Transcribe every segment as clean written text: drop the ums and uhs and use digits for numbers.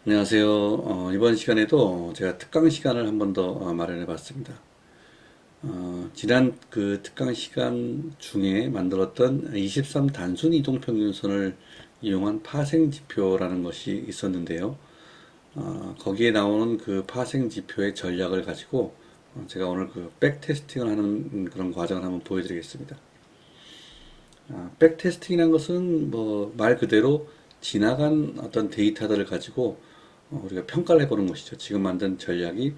안녕하세요. 이번 시간에도 제가 특강 시간을 한 번 더 마련해 봤습니다. 지난 그 특강 시간 중에 만들었던 23 단순 이동 평균선을 이용한 파생 지표라는 것이 있었는데요. 거기에 나오는 그 파생 지표의 전략을 가지고 제가 오늘 그 백테스팅을 하는 그런 과정을 한번 보여드리겠습니다. 백테스팅이라는 것은 뭐 말 그대로 지나간 어떤 데이터들을 가지고 우리가 평가를 해보는 것이죠. 지금 만든 전략이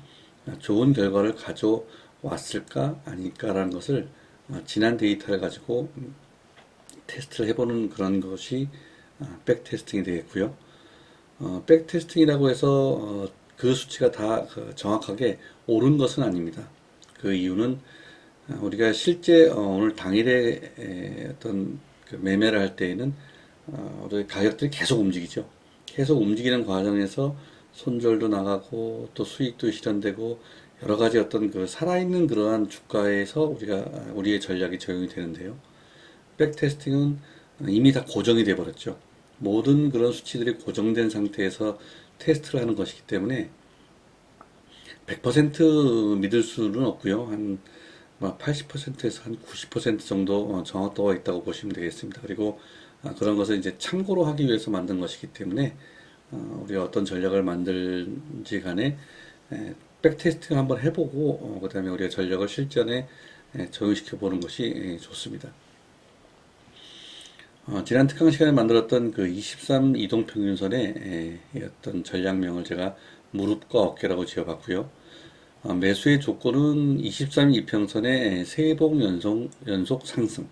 좋은 결과를 가져왔을까 아닐까라는 것을 지난 데이터를 가지고 테스트를 해보는 그런 것이 백테스팅이 되겠고요. 백테스팅이라고 해서 그 수치가 다그 정확하게 옳은 것은 아닙니다. 그 이유는 우리가 실제 오늘 당일에 어떤 그 매매를 할 때에는 우리 가격들이 계속 움직이죠. 계속 움직이는 과정에서 손절도 나가고 또 수익도 실현되고 여러 가지 어떤 그 살아있는 그러한 주가에서 우리의 전략이 적용이 되는데요. 백테스팅은 이미 다 고정이 돼 버렸죠. 모든 그런 수치들이 고정된 상태에서 테스트를 하는 것이기 때문에 100% 믿을 수는 없고요. 한 80%에서 한 90% 정도 정확도가 있다고 보시면 되겠습니다. 그리고 그런 것을 이제 참고로 하기 위해서 만든 것이기 때문에 우리가 어떤 전략을 만들지 간에 백테스팅 한번 해보고 그 다음에 우리가 전략을 실전에 적용시켜 보는 것이 좋습니다. 지난 특강 시간에 만들었던 그 23 이동평균선의 어떤 전략명을 제가 무릎과 어깨라고 지어봤고요. 매수의 조건은 23 이평선의 세봉 연속 상승.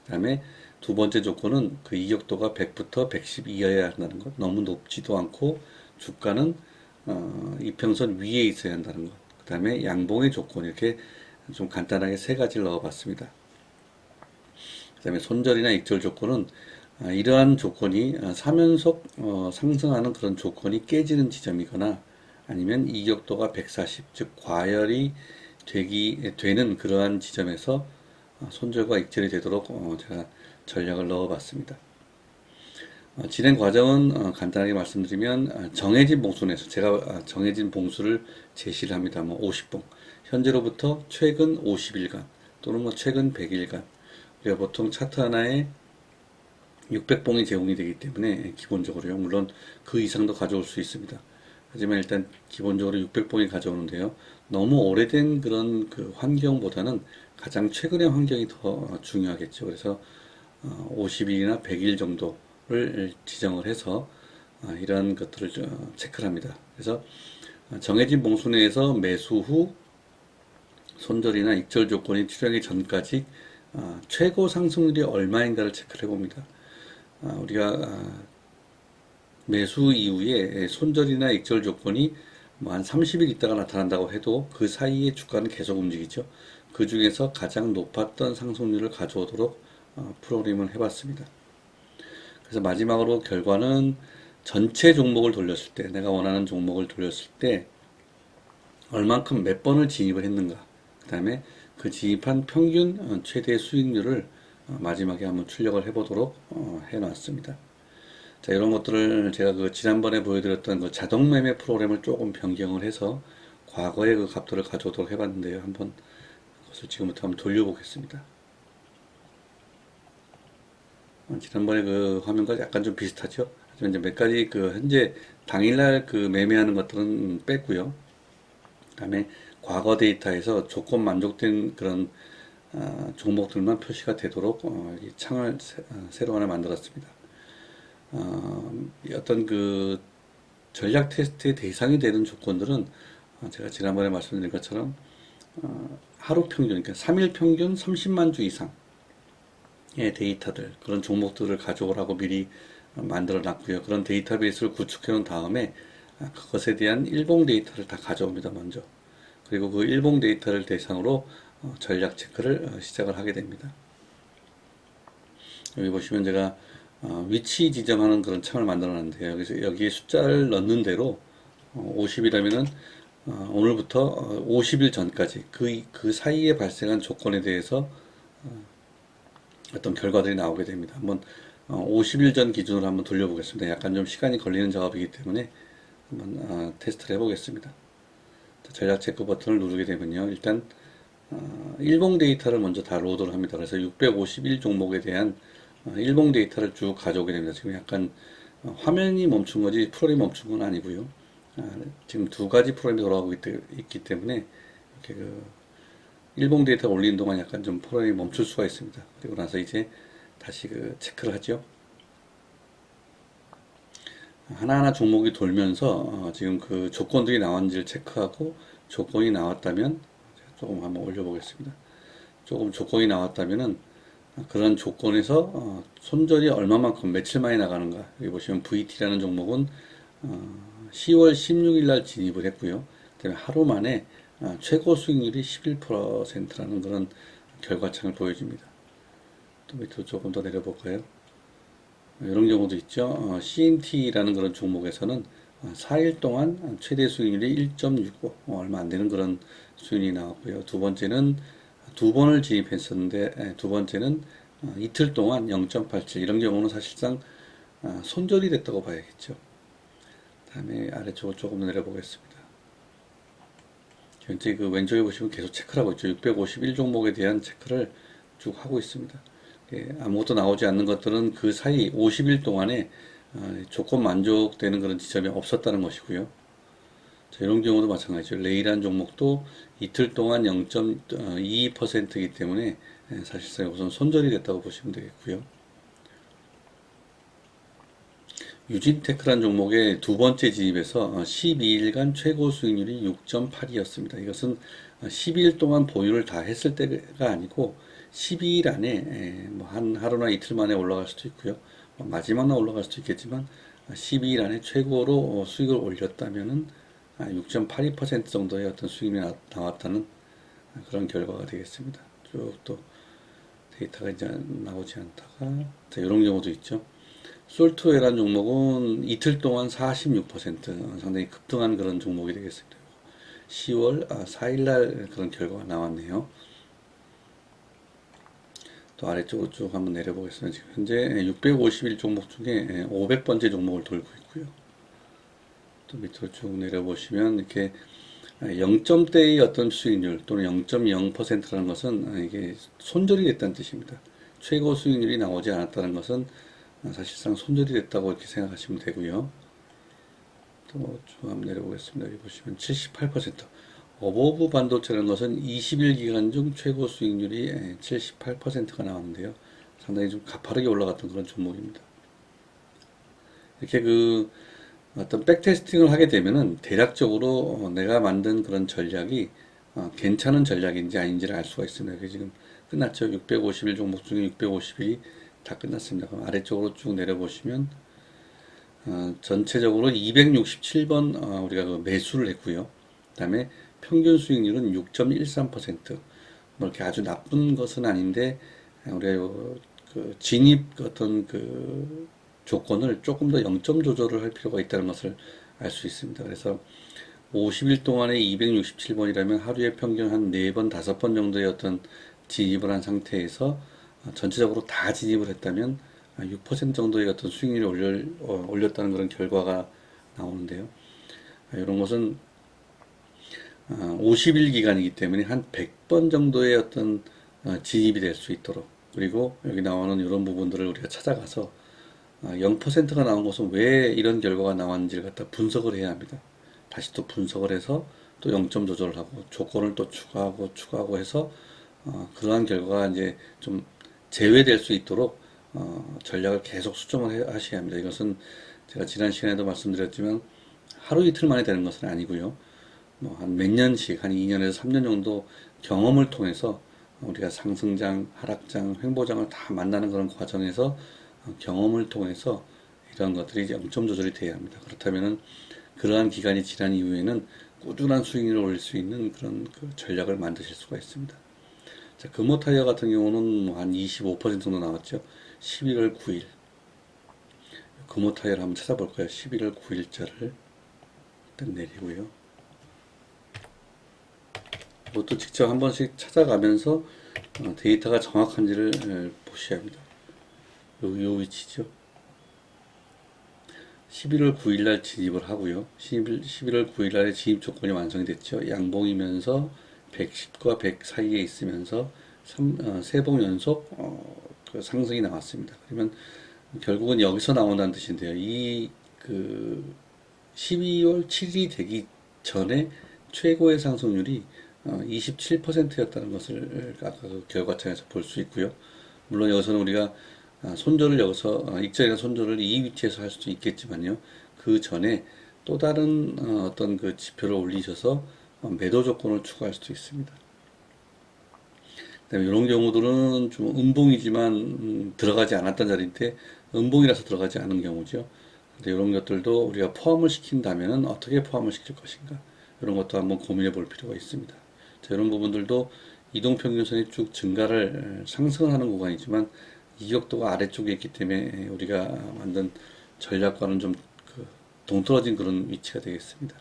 그 다음에 두 번째 조건은 그 이격도가 100부터 110 이하여야 한다는 것. 너무 높지도 않고 주가는 이평선 위에 있어야 한다는 것. 그 다음에 양봉의 조건 이렇게 좀 간단하게 세 가지를 넣어봤습니다. 그 다음에 손절이나 익절 조건은 이러한 조건이 3연속 상승하는 그런 조건이 깨지는 지점이거나 아니면 이격도가 140, 즉 과열이 되는 그러한 지점에서 손절과 익절이 되도록 제가 전략을 넣어봤습니다. 진행 과정은 간단하게 말씀드리면 정해진 봉수 내에서 제가 정해진 봉수를 제시를 합니다. 뭐 50봉 현재로부터 최근 50일간 또는 뭐 최근 100일간 우리가 보통 차트 하나에 600봉이 제공이 되기 때문에 기본적으로요. 물론 그 이상도 가져올 수 있습니다. 하지만 일단 기본적으로 600봉이 가져오는데요. 너무 오래된 그런 그 환경보다는 가장 최근의 환경이 더 중요하겠죠. 그래서 50일이나 100일 정도를 지정을 해서 이러한 것들을 체크를 합니다. 그래서 정해진 봉수 내에서 매수 후 손절이나 익절 조건이 출현하기 전까지 최고 상승률이 얼마인가를 체크를 해봅니다. 우리가 매수 이후에 손절이나 익절 조건이 뭐 한 30일 있다가 나타난다고 해도 그 사이에 주가는 계속 움직이죠. 그 중에서 가장 높았던 상승률을 가져오도록 프로그램을 해봤습니다. 그래서 마지막으로 결과는 전체 종목을 돌렸을 때, 내가 원하는 종목을 돌렸을 때 얼만큼 몇 번을 진입을 했는가, 그 다음에 그 진입한 평균 최대 수익률을 마지막에 한번 출력을 해보도록 해놨습니다. 자, 이런 것들을 제가 그 지난번에 보여드렸던 그 자동 매매 프로그램을 조금 변경을 해서 과거의 그 값들을 가져오도록 해봤는데요. 한번 그것을 지금부터 한번 돌려보겠습니다. 지난번에 그 화면과 약간 좀 비슷하죠? 하지만 이제 몇 가지 그 현재 당일날 그 매매하는 것들은 뺐고요. 그 다음에 과거 데이터에서 조건 만족된 그런 종목들만 표시가 되도록 이 창을 새로 하나 만들었습니다. 어떤 그 전략 테스트의 대상이 되는 조건들은 제가 지난번에 말씀드린 것처럼 하루 평균, 그러니까 3일 평균 30만 주 이상의 데이터들, 그런 종목들을 가져오라고 미리 만들어 놨고요. 그런 데이터베이스를 구축해 놓은 다음에 그것에 대한 일봉 데이터를 다 가져옵니다, 먼저. 그리고 그 일봉 데이터를 대상으로 전략 체크를 시작을 하게 됩니다. 여기 보시면 제가 위치 지정하는 그런 창을 만들어 놨는데요. 그래서 여기에 숫자를 넣는 대로 50이라면은 오늘부터 50일 전까지 그 사이에 발생한 조건에 대해서 어떤 결과들이 나오게 됩니다. 한번 50일 전 기준으로 한번 돌려보겠습니다. 약간 좀 시간이 걸리는 작업이기 때문에 한번 테스트를 해보겠습니다. 자, 전략 체크 버튼을 누르게 되면요. 일단 일봉 데이터를 먼저 다 로드를 합니다. 그래서 651 종목에 대한 일봉 데이터를 쭉 가져오게 됩니다. 지금 약간 화면이 멈춘 거지 프로그램이 멈춘 건 아니고요. 지금 두 가지 프로그램이 돌아가고 있기 때문에 이렇게 그 일봉 데이터 올리는 동안 약간 좀 프로그램이 멈출 수가 있습니다. 그리고 나서 이제 다시 그 체크를 하죠. 하나하나 종목이 돌면서 지금 그 조건들이 나왔는지를 체크하고 조건이 나왔다면 조금 한번 올려보겠습니다. 조금 조건이 나왔다면은 그런 조건에서 손절이 얼마만큼 며칠 만에 나가는가 여기 보시면 VT라는 종목은 10월 16일 날 진입을 했고요. 그다음에 하루 만에 최고 수익률이 11%라는 그런 결과창을 보여줍니다. 또 밑으로 조금 더 내려볼까요? 이런 경우도 있죠. CNT라는 그런 종목에서는 4일 동안 최대 수익률이 1.65, 얼마 안 되는 그런 수익률이 나왔고요. 두 번째는 두 번을 진입했었는데, 두 번째는 이틀 동안 0.87, 이런 경우는 사실상 손절이 됐다고 봐야겠죠. 다음에 아래쪽으로 조금 더 내려보겠습니다. 현재 그 왼쪽에 보시면 계속 체크를 하고 있죠. 651 종목에 대한 체크를 쭉 하고 있습니다. 아무것도 나오지 않는 것들은 그 사이 50일 동안에 조건 만족되는 그런 지점이 없었다는 것이고요. 자, 이런 경우도 마찬가지죠. 레이란 종목도 이틀 동안 0.22%이기 때문에 사실상 우선 손절이 됐다고 보시면 되겠고요. 유진테크란 종목의 두 번째 진입에서 12일간 최고 수익률이 6.8이었습니다. 이것은 12일 동안 보유를 다 했을 때가 아니고 12일 안에 뭐한 하루나 이틀 만에 올라갈 수도 있고요. 마지막 날 올라갈 수도 있겠지만 12일 안에 최고로 수익을 올렸다면은 6.82% 정도의 어떤 수익이 나왔다는 그런 결과가 되겠습니다. 쭉 또 데이터가 이제 나오지 않다가 자, 이런 경우도 있죠. 솔트웨어란 종목은 이틀 동안 46% 상당히 급등한 그런 종목이 되겠습니다. 10월 4일 날 그런 결과가 나왔네요. 또 아래쪽으로 쭉 한번 내려보겠습니다. 지금 현재 651 종목 중에 500번째 종목을 돌고 있고요. 또 밑으로 쭉 내려보시면 이렇게 0점대의 어떤 수익률 또는 0.0%라는 것은 이게 손절이 됐다는 뜻입니다. 최고 수익률이 나오지 않았다는 것은 사실상 손절이 됐다고 이렇게 생각하시면 되고요. 또 쭉 한번 내려보겠습니다. 여기 보시면 78%. 어버브 반도체라는 것은 20일 기간 중 최고 수익률이 78%가 나왔는데요. 상당히 좀 가파르게 올라갔던 그런 종목입니다. 이렇게 그 어떤 백테스팅을 하게 되면은 대략적으로 내가 만든 그런 전략이 괜찮은 전략인지 아닌지를 알 수가 있습니다. 그게 지금 끝났죠. 651 종목 중에 650일이 다 끝났습니다. 그럼 아래쪽으로 쭉 내려보시면 전체적으로 267번 우리가 그 매수를 했고요. 그다음에 평균 수익률은 6.13%. 뭐 이렇게 아주 나쁜 것은 아닌데 우리가 그 진입 어떤 그 조건을 조금 더 0점 조절을 할 필요가 있다는 것을 알 수 있습니다. 그래서 50일 동안에 267번이라면 하루에 평균 한 4번, 5번 정도의 어떤 진입을 한 상태에서 전체적으로 다 진입을 했다면 6% 정도의 어떤 수익률이 올렸다는 그런 결과가 나오는데요. 이런 것은 50일 기간이기 때문에 한 100번 정도의 어떤 진입이 될 수 있도록 그리고 여기 나오는 이런 부분들을 우리가 찾아가서 0%가 나온 것은 왜 이런 결과가 나왔는지를 갖다 분석을 해야 합니다. 다시 또 분석을 해서 또 0점 조절을 하고 조건을 또 추가하고 해서 그러한 결과가 이제 좀 제외될 수 있도록 전략을 계속 수정을 하셔야 합니다. 이것은 제가 지난 시간에도 말씀드렸지만 하루 이틀 만에 되는 것은 아니고요. 뭐 한 몇 년씩 한 2년에서 3년 정도 경험을 통해서 우리가 상승장, 하락장, 횡보장을 다 만나는 그런 과정에서 경험을 통해서 이런 것들이 0점 조절이 돼야 합니다. 그렇다면은 그러한 기간이 지난 이후에는 꾸준한 수익률을 올릴 수 있는 그런 그 전략을 만드실 수가 있습니다. 자, 금호타이어 같은 경우는 한 25% 정도 나왔죠. 11월 9일. 금호타이어를 한번 찾아볼까요? 11월 9일자를 일단 내리고요. 이것도 직접 한 번씩 찾아가면서 데이터가 정확한지를 보셔야 합니다. 요 위치죠. 11월 9일 날 진입을 하고요. 11월 9일 날에 진입 조건이 완성이 됐죠. 양봉이면서 110과 100 사이에 있으면서 세 번 연속 그 상승이 나왔습니다. 그러면 결국은 여기서 나온다는 뜻인데요. 그 12월 7일이 되기 전에 최고의 상승률이 27%였다는 것을 아까 그 결과창에서 볼 수 있고요. 물론 여기서는 우리가 손절을 여기서 익절이나 손절을 이 위치에서 할 수도 있겠지만요. 그 전에 또 다른 어떤 그 지표를 올리셔서 매도 조건을 추가할 수도 있습니다. 그다음에 이런 경우들은 좀 음봉이지만 들어가지 않았던 자리인데 음봉이라서 들어가지 않은 경우죠. 근데 이런 것들도 우리가 포함을 시킨다면은 어떻게 포함을 시킬 것인가 이런 것도 한번 고민해 볼 필요가 있습니다. 자, 이런 부분들도 이동평균선이 쭉 증가를 상승을 하는 구간이지만 이격도가 아래쪽에 있기 때문에 우리가 만든 전략과는 좀 그 동떨어진 그런 위치가 되겠습니다.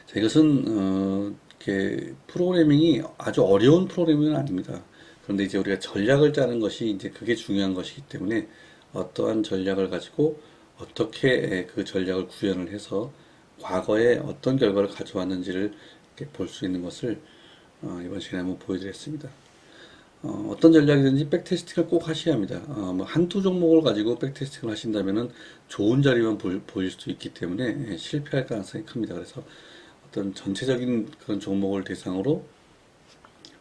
자, 이것은 이렇게 프로그래밍이 아주 어려운 프로그래밍은 아닙니다. 그런데 이제 우리가 전략을 짜는 것이 이제 그게 중요한 것이기 때문에 어떠한 전략을 가지고 어떻게 그 전략을 구현을 해서 과거에 어떤 결과를 가져왔는지를 볼 수 있는 것을 이번 시간에 한번 보여드렸습니다. 어떤 전략이든지 백테스팅을 꼭 하셔야 합니다. 뭐 한두 종목을 가지고 백테스팅을 하신다면은 좋은 자리만 보일 수도 있기 때문에 실패할 가능성이 큽니다. 그래서 어떤 전체적인 그런 종목을 대상으로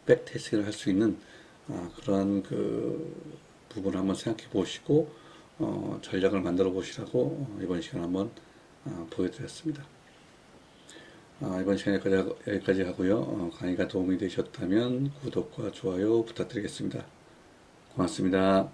백테스팅을 할 수 있는 그러한 그 부분을 한번 생각해 보시고 전략을 만들어 보시라고 이번 시간 한번 보여드렸습니다. 이번 시간 여기까지 하고요. 강의가 도움이 되셨다면 구독과 좋아요 부탁드리겠습니다. 고맙습니다.